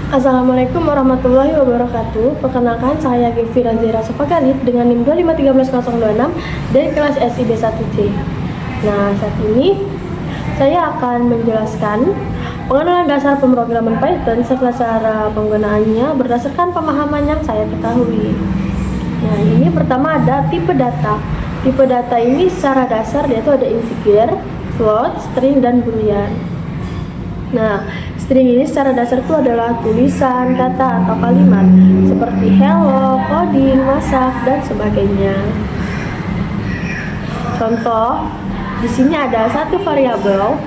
Assalamualaikum warahmatullahi wabarakatuh. Perkenalkan, saya Gevi Razira Sofagalit dengan NIM 2513026 dari kelas SIB 1C. Nah, saat ini saya akan menjelaskan pengenalan dasar pemrograman Python serta cara penggunaannya berdasarkan pemahaman yang saya ketahui. Nah, ini pertama ada tipe data. Tipe data ini secara dasar dia itu ada integer, float, string, dan boolean. Nah, string ini secara dasar itu adalah tulisan, kata, atau kalimat seperti hello, coding, masak, dan sebagainya. Contoh, di sini ada satu variabel.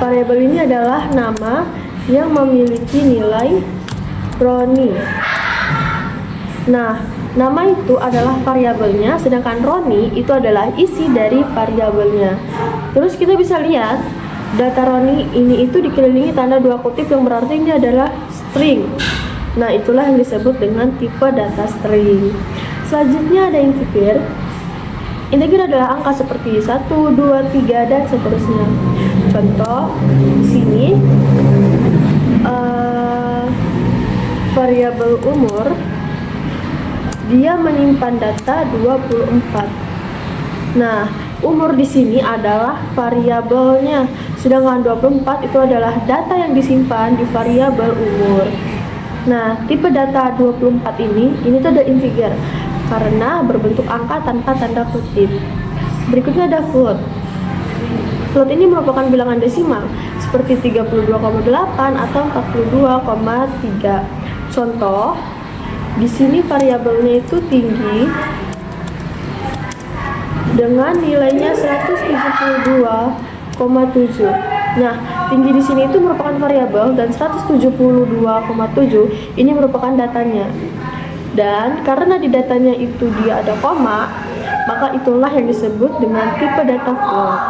Variabel ini adalah nama yang memiliki nilai Roni. Nah, nama itu adalah variabelnya, sedangkan Roni itu adalah isi dari variabelnya. Terus kita bisa lihat data Roni ini itu dikelilingi tanda dua kutip yang berarti ini adalah string. Nah, itulah yang disebut dengan tipe data string. Selanjutnya ada integer. Integer adalah angka seperti 1, 2, 3, dan seterusnya. Contoh, di sini variabel umur dia menyimpan data 24. Nah, umur di sini adalah variabelnya, sedangkan 24 itu adalah data yang disimpan di variabel umur. Nah, tipe data 24 ini tuh ada integer karena berbentuk angka tanpa tanda kutip. Berikutnya ada float. Float ini merupakan bilangan desimal seperti 32,8 atau 42,3. Contoh, di sini variabelnya itu tinggi dengan nilainya 172,7. Nah, tinggi di sini itu merupakan variabel dan 172,7 ini merupakan datanya. Dan karena di datanya itu dia ada koma, maka itulah yang disebut dengan tipe data float.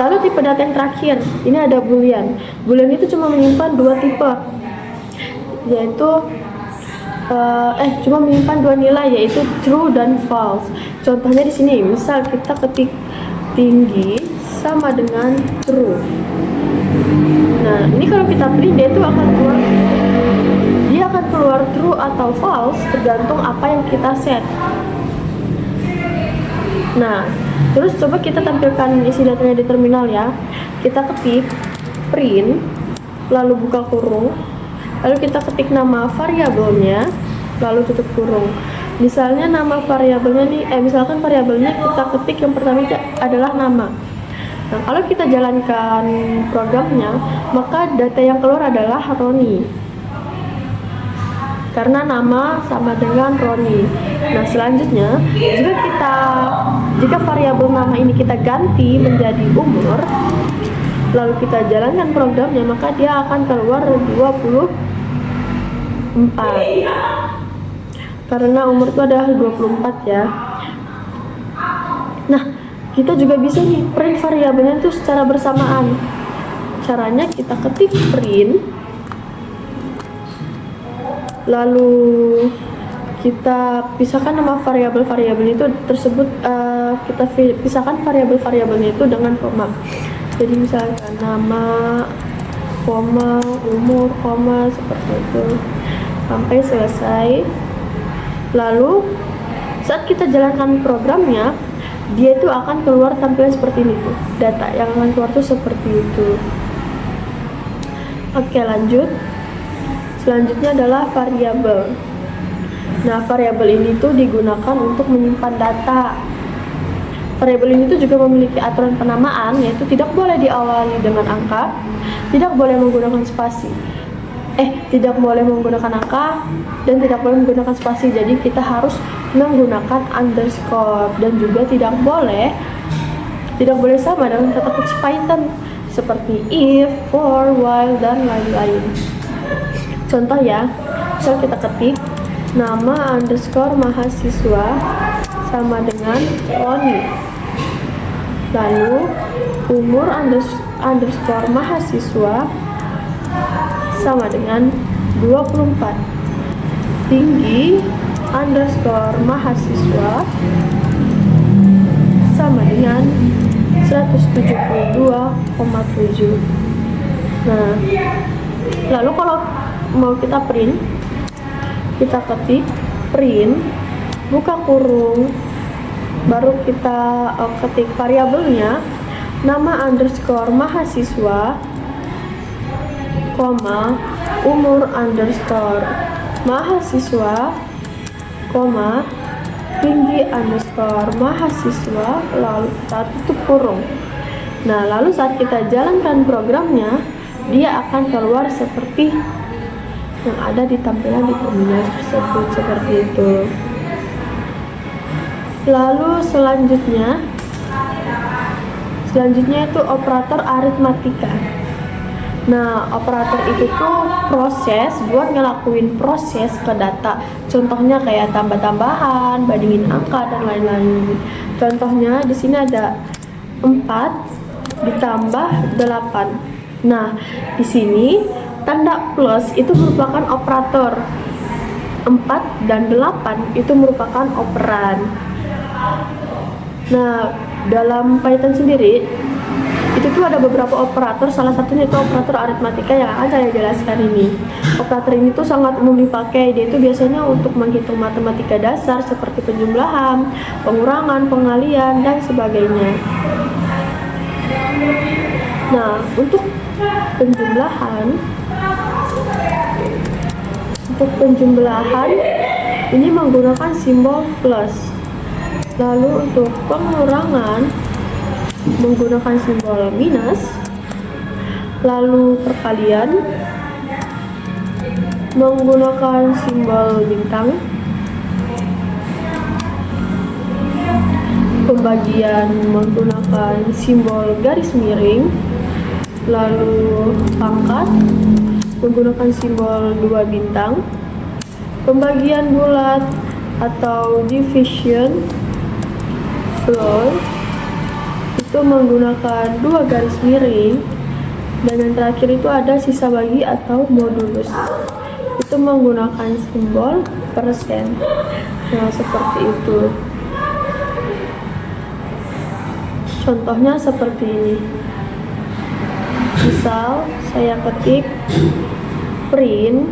Lalu tipe data yang terakhir, ini ada boolean. Boolean itu cuma menyimpan dua tipe, yaitu cuma menyimpan dua nilai, yaitu true dan false. Contohnya di sini, misal kita ketik tinggi sama dengan true. Nah, ini kalau kita print dia akan keluar true atau false tergantung apa yang kita set. Nah, terus coba kita tampilkan isi datanya di terminal ya. Kita ketik print, lalu buka kurung, lalu kita ketik nama variabelnya, lalu tutup kurung. Misalnya nama variabelnya misalkan variabelnya kita ketik yang pertama adalah nama. Nah, kalau kita jalankan programnya, maka data yang keluar adalah Roni, karena nama sama dengan Roni. Nah, selanjutnya jika variabel nama ini kita ganti menjadi umur, lalu kita jalankan programnya, maka dia akan keluar 24. Karena umur itu adalah 24 ya. Nah, kita juga bisa nih print variabelnya itu secara bersamaan. Caranya kita ketik print, lalu kita pisahkan nama variabel-variabel itu tersebut, kita pisahkan variabel-variabelnya itu dengan koma. Jadi misalkan nama, koma, umur, koma, seperti itu sampai selesai. Lalu saat kita jalankan programnya, dia itu akan keluar tampilan seperti ini tuh. Data yang akan keluar tuh seperti itu. Oke, lanjut. Selanjutnya adalah variabel. Nah, variabel ini tuh digunakan untuk menyimpan data. Variabel ini tuh juga memiliki aturan penamaan, yaitu tidak boleh diawali dengan angka, tidak boleh menggunakan spasi. Tidak boleh menggunakan angka dan tidak boleh menggunakan spasi. Jadi kita harus menggunakan underscore, dan juga tidak boleh sama dengan kata kunci Python seperti if, for, while, dan lain-lain. Contoh ya, misal kita ketik nama underscore mahasiswa sama dengan Roni, lalu umur underscore mahasiswa sama dengan 24, tinggi underscore mahasiswa sama dengan 172,7. Nah, lalu kalau mau kita print, kita ketik print, buka kurung, baru kita ketik variabelnya, nama underscore mahasiswa, koma, umur underscore mahasiswa, koma, tinggi underscore mahasiswa, lalu kita tutup kurung. Nah, lalu saat kita jalankan programnya, dia akan keluar seperti yang ada di tampilan di terminal tersebut, seperti itu. Lalu selanjutnya itu operator aritmatika. Nah, operator itu tuh proses buat ngelakuin proses ke data. Contohnya kayak tambah-tambahan, bandingin angka dan lain-lain. Contohnya di sini ada 4 ditambah 8. Nah, di sini tanda plus itu merupakan operator. 4 dan 8 itu merupakan operan. Nah, dalam Python sendiri itu tuh ada beberapa operator, salah satunya itu operator aritmatika yang akan saya jelaskan ini. Operator ini tuh sangat umum dipakai, dia itu biasanya untuk menghitung matematika dasar seperti penjumlahan, pengurangan, pengalian, dan sebagainya. Nah, untuk penjumlahan ini menggunakan simbol plus. Lalu untuk pengurangan menggunakan simbol minus. Lalu perkalian menggunakan simbol bintang. Pembagian menggunakan simbol garis miring. Lalu pangkat menggunakan simbol 2 bintang. Pembagian bulat atau division floor itu menggunakan 2 garis miring. Dan yang terakhir itu ada sisa bagi atau modulus, itu menggunakan simbol persen. Nah, seperti itu. Contohnya seperti ini. Misal saya ketik print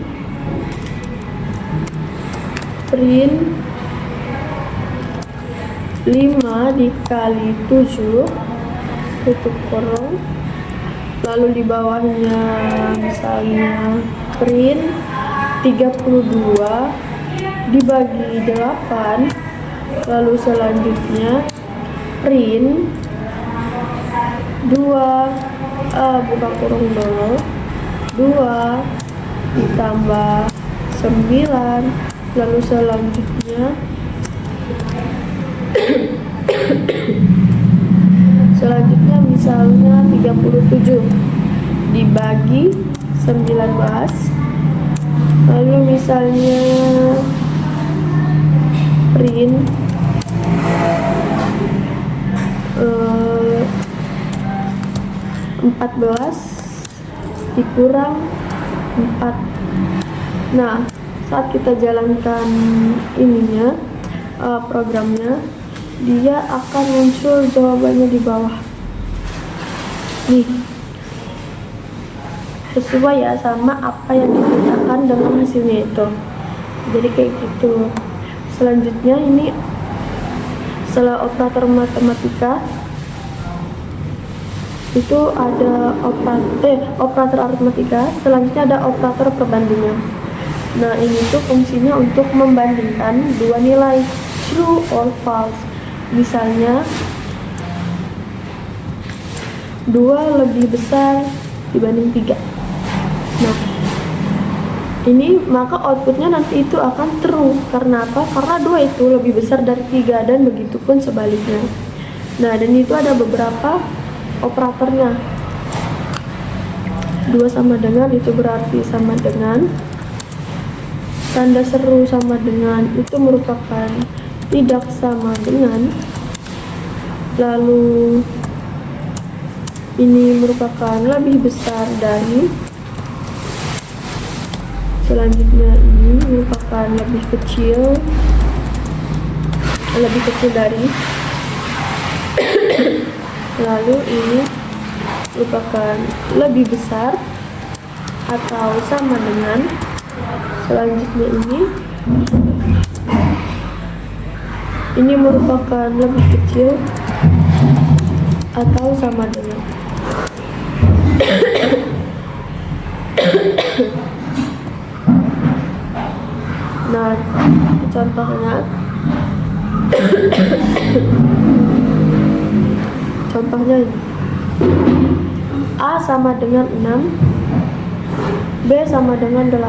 5 dikali 7 tutup kurung, lalu di bawahnya misalnya print 32 dibagi 8, lalu selanjutnya print 2 buka kurung dulu, 2 ditambah 9, lalu selanjutnya misalnya 37 dibagi 19, lalu misalnya print 14 dikurang 4. Nah, saat kita jalankan ininya programnya, dia akan muncul jawabannya di bawah nih, sesuai ya sama apa yang dikerjakan dengan hasilnya itu. Jadi kayak gitu. Selanjutnya ini setelah operator matematika itu ada operator aritmatika, selanjutnya ada operator perbandingan. Nah, ini tuh fungsinya untuk membandingkan dua nilai true or false. Misalnya 2 lebih besar dibanding 3. Nah, ini maka outputnya nanti itu akan true. Karena apa? Karena 2 itu lebih besar dari 3 dan begitu pun sebaliknya. Nah, dan itu ada beberapa operatornya. 2 sama dengan itu berarti sama dengan, tanda seru sama dengan itu merupakan tidak sama dengan, lalu ini merupakan lebih besar dari, selanjutnya ini merupakan lebih kecil dari, lalu ini merupakan lebih besar atau sama dengan, Selanjutnya ini merupakan lebih kecil atau sama dengan. Nah, contohnya ini. A sama dengan 6, B sama dengan 8.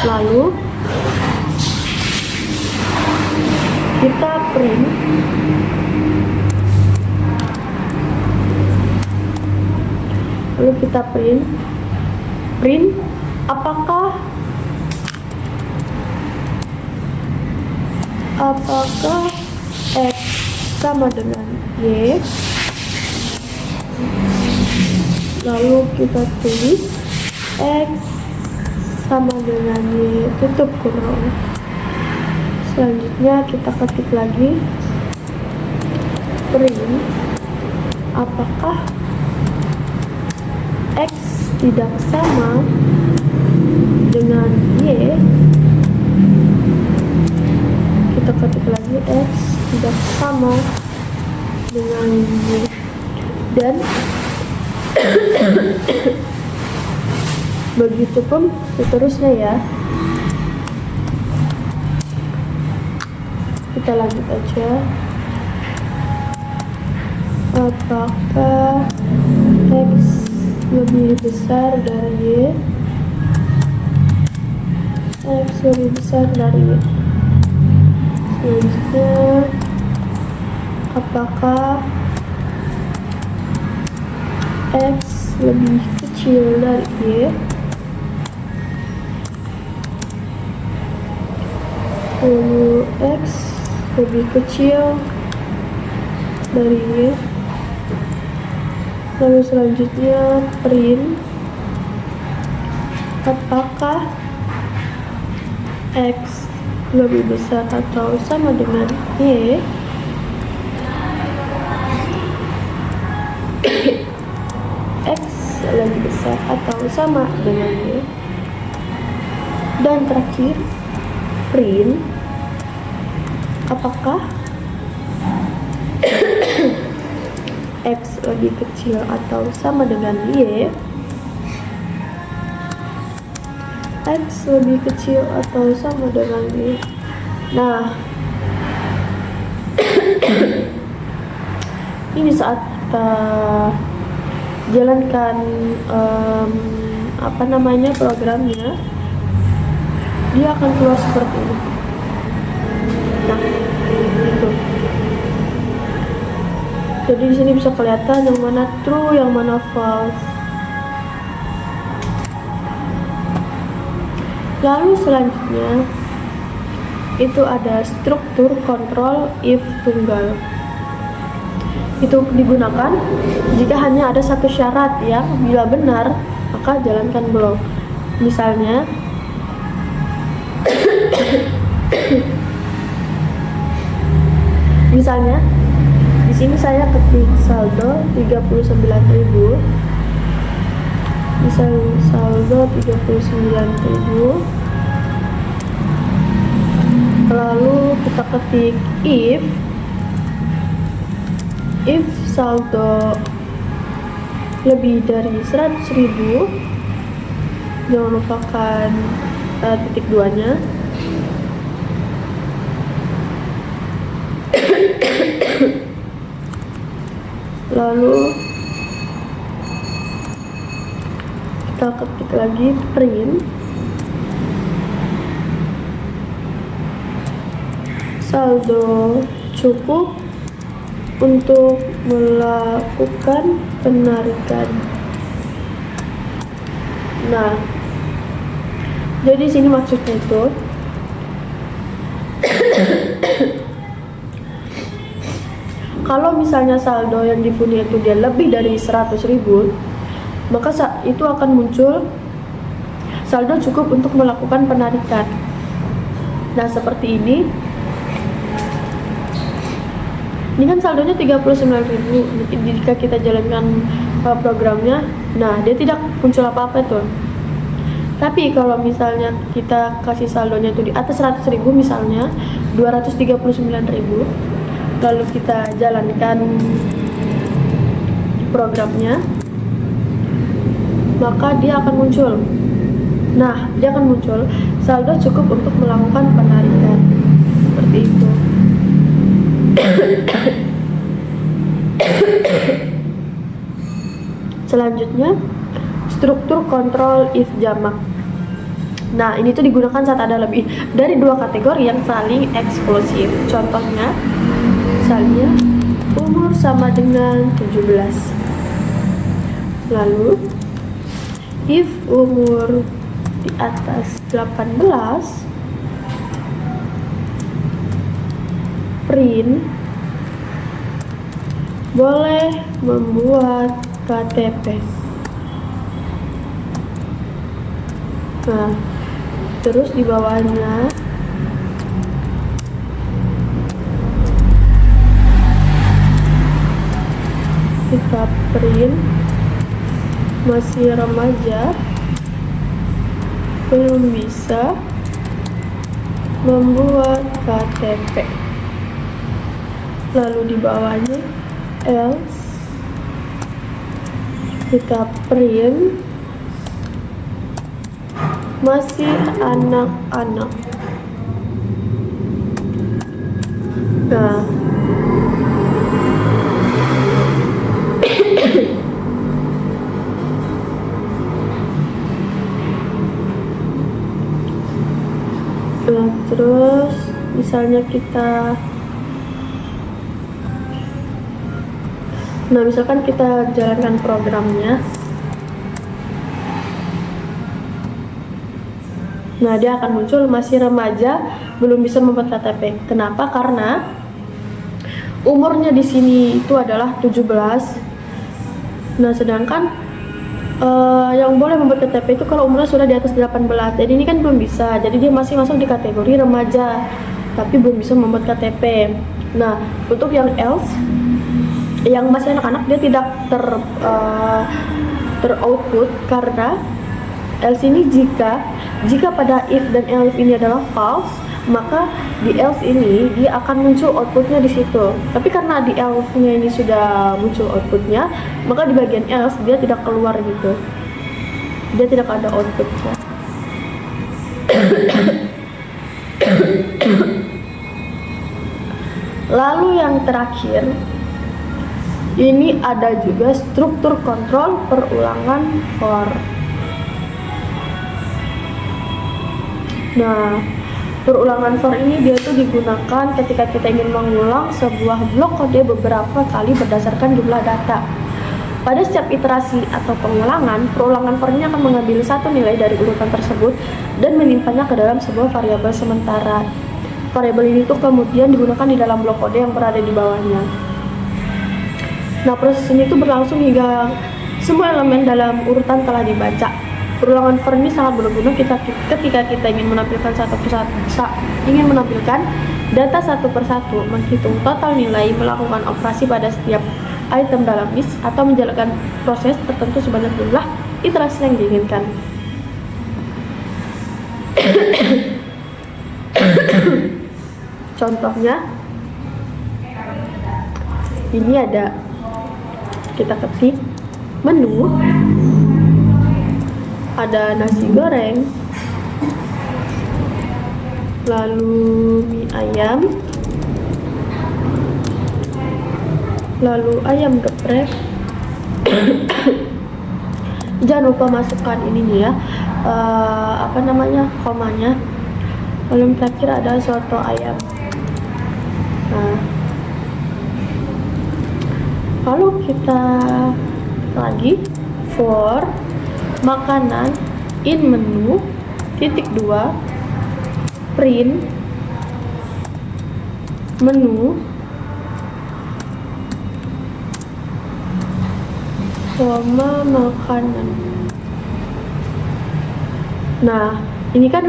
Lalu kita print apakah X sama dengan Y. Lalu kita tulis X sama dengan Y, tutup kurung. Selanjutnya kita ketik lagi print apakah X tidak sama dengan Y. Kita ketik lagi X tidak sama dengan Y, dan begitupun seterusnya ya. Kita lanjut aja. Apakah X lebih besar dari Y? X lebih besar dari Y. Selanjutnya, apakah X lebih kecil dari Y? Lalu X lebih kecil dari Y. Lalu selanjutnya print apakah X lebih besar atau sama dengan Y. X lebih besar atau sama dengan Y. Dan terakhir print apakah X lebih kecil atau sama dengan Y. X lebih kecil atau sama dengan Y. Nah, ini saat kita jalankan programnya, dia akan keluar seperti ini. Nah, itu. Jadi di sini bisa kelihatan yang mana true, yang mana false. Lalu selanjutnya itu ada struktur kontrol if tunggal. Itu digunakan jika hanya ada satu syarat yang bila benar maka jalankan blok. Misalnya di sini saya ketik saldo 39.000. Misal saldo 39.000. Lalu kita ketik if saldo lebih dari 100.000, jangan lupakan titik duanya. Lalu kita ketik lagi print saldo cukup untuk melakukan penarikan. Nah, jadi sini maksudnya itu kalau misalnya saldo yang dipunya itu dia lebih dari 100.000, maka itu akan muncul saldo cukup untuk melakukan penarikan. Nah, seperti ini. Ini kan saldonya 39.000. Jika kita jalankan programnya, nah dia tidak muncul apa-apa tuh. Tapi kalau misalnya kita kasih saldonya itu di atas 100.000, misalnya 239.000, lalu kita jalankan programnya, maka dia akan muncul. Nah, dia akan muncul saldo cukup untuk melakukan penarikan. Seperti itu. Selanjutnya, struktur kontrol if jamak. Nah, ini tuh digunakan saat ada lebih dari dua kategori yang saling eksklusif. Contohnya, misalnya umur sama dengan 17. Lalu, if umur di atas 18, print boleh membuat KTP. Nah, terus di bawahnya kita print masih remaja, belum bisa membuat KTP. Lalu di bawahnya else kita print masih anak-anak. Nah, terus misalnya misalkan kita jalankan programnya. Nah, dia akan muncul masih remaja, belum bisa membuat KTP. Kenapa? Karena umurnya di sini itu adalah 17. Nah, sedangkan yang boleh membuat KTP itu kalau umurnya sudah di atas 18. Jadi ini kan belum bisa. Jadi dia masih masuk di kategori remaja, tapi belum bisa membuat KTP. Nah, untuk yang else, yang masih anak-anak, dia tidak ter-output karena else ini jika pada if dan else ini adalah false, maka di else ini dia akan muncul outputnya di situ. Tapi karena di else-nya ini sudah muncul outputnya, maka di bagian else dia tidak keluar gitu. Dia tidak ada outputnya. Lalu yang terakhir, ini ada juga struktur kontrol perulangan for. Nah, perulangan for ini dia tuh digunakan ketika kita ingin mengulang sebuah blok kode beberapa kali berdasarkan jumlah data. Pada setiap iterasi atau pengulangan, perulangan for ini akan mengambil satu nilai dari urutan tersebut dan menyimpannya ke dalam sebuah variabel sementara. Variabel ini tuh kemudian digunakan di dalam blok kode yang berada di bawahnya. Nah, proses ini tuh berlangsung hingga semua elemen dalam urutan telah dibaca. Perulangan for ini sangat berguna ketika kita ingin menampilkan data satu persatu, menghitung total nilai, melakukan operasi pada setiap item dalam list, atau menjalankan proses tertentu sebanyak jumlah iterasi yang diinginkan. Contohnya, ini ada, kita ketik menu, ada nasi goreng, lalu mie ayam, lalu ayam geprek. Jangan lupa masukkan ininya ya, komanya. Lalu yang terakhir ada soto ayam. Nah, lalu kita lagi for makanan in menu (2) print menu koma makanan. Nah, ini kan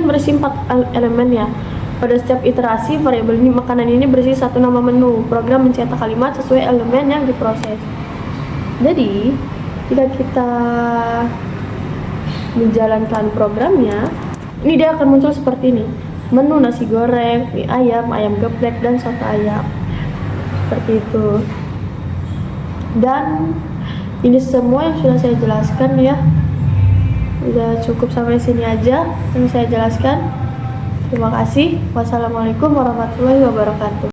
berisi 4 elemen ya. Pada setiap iterasi, variabel ini makanan ini berisi satu nama menu. Program mencetak kalimat sesuai elemen yang diproses. Jadi jika kita menjalankan programnya, ini dia akan muncul seperti ini: menu nasi goreng, mie ayam, ayam geprek, dan soto ayam, seperti itu. Dan ini semua yang sudah saya jelaskan ya. Udah cukup sampai sini aja yang saya jelaskan. Terima kasih. Wassalamualaikum warahmatullahi wabarakatuh.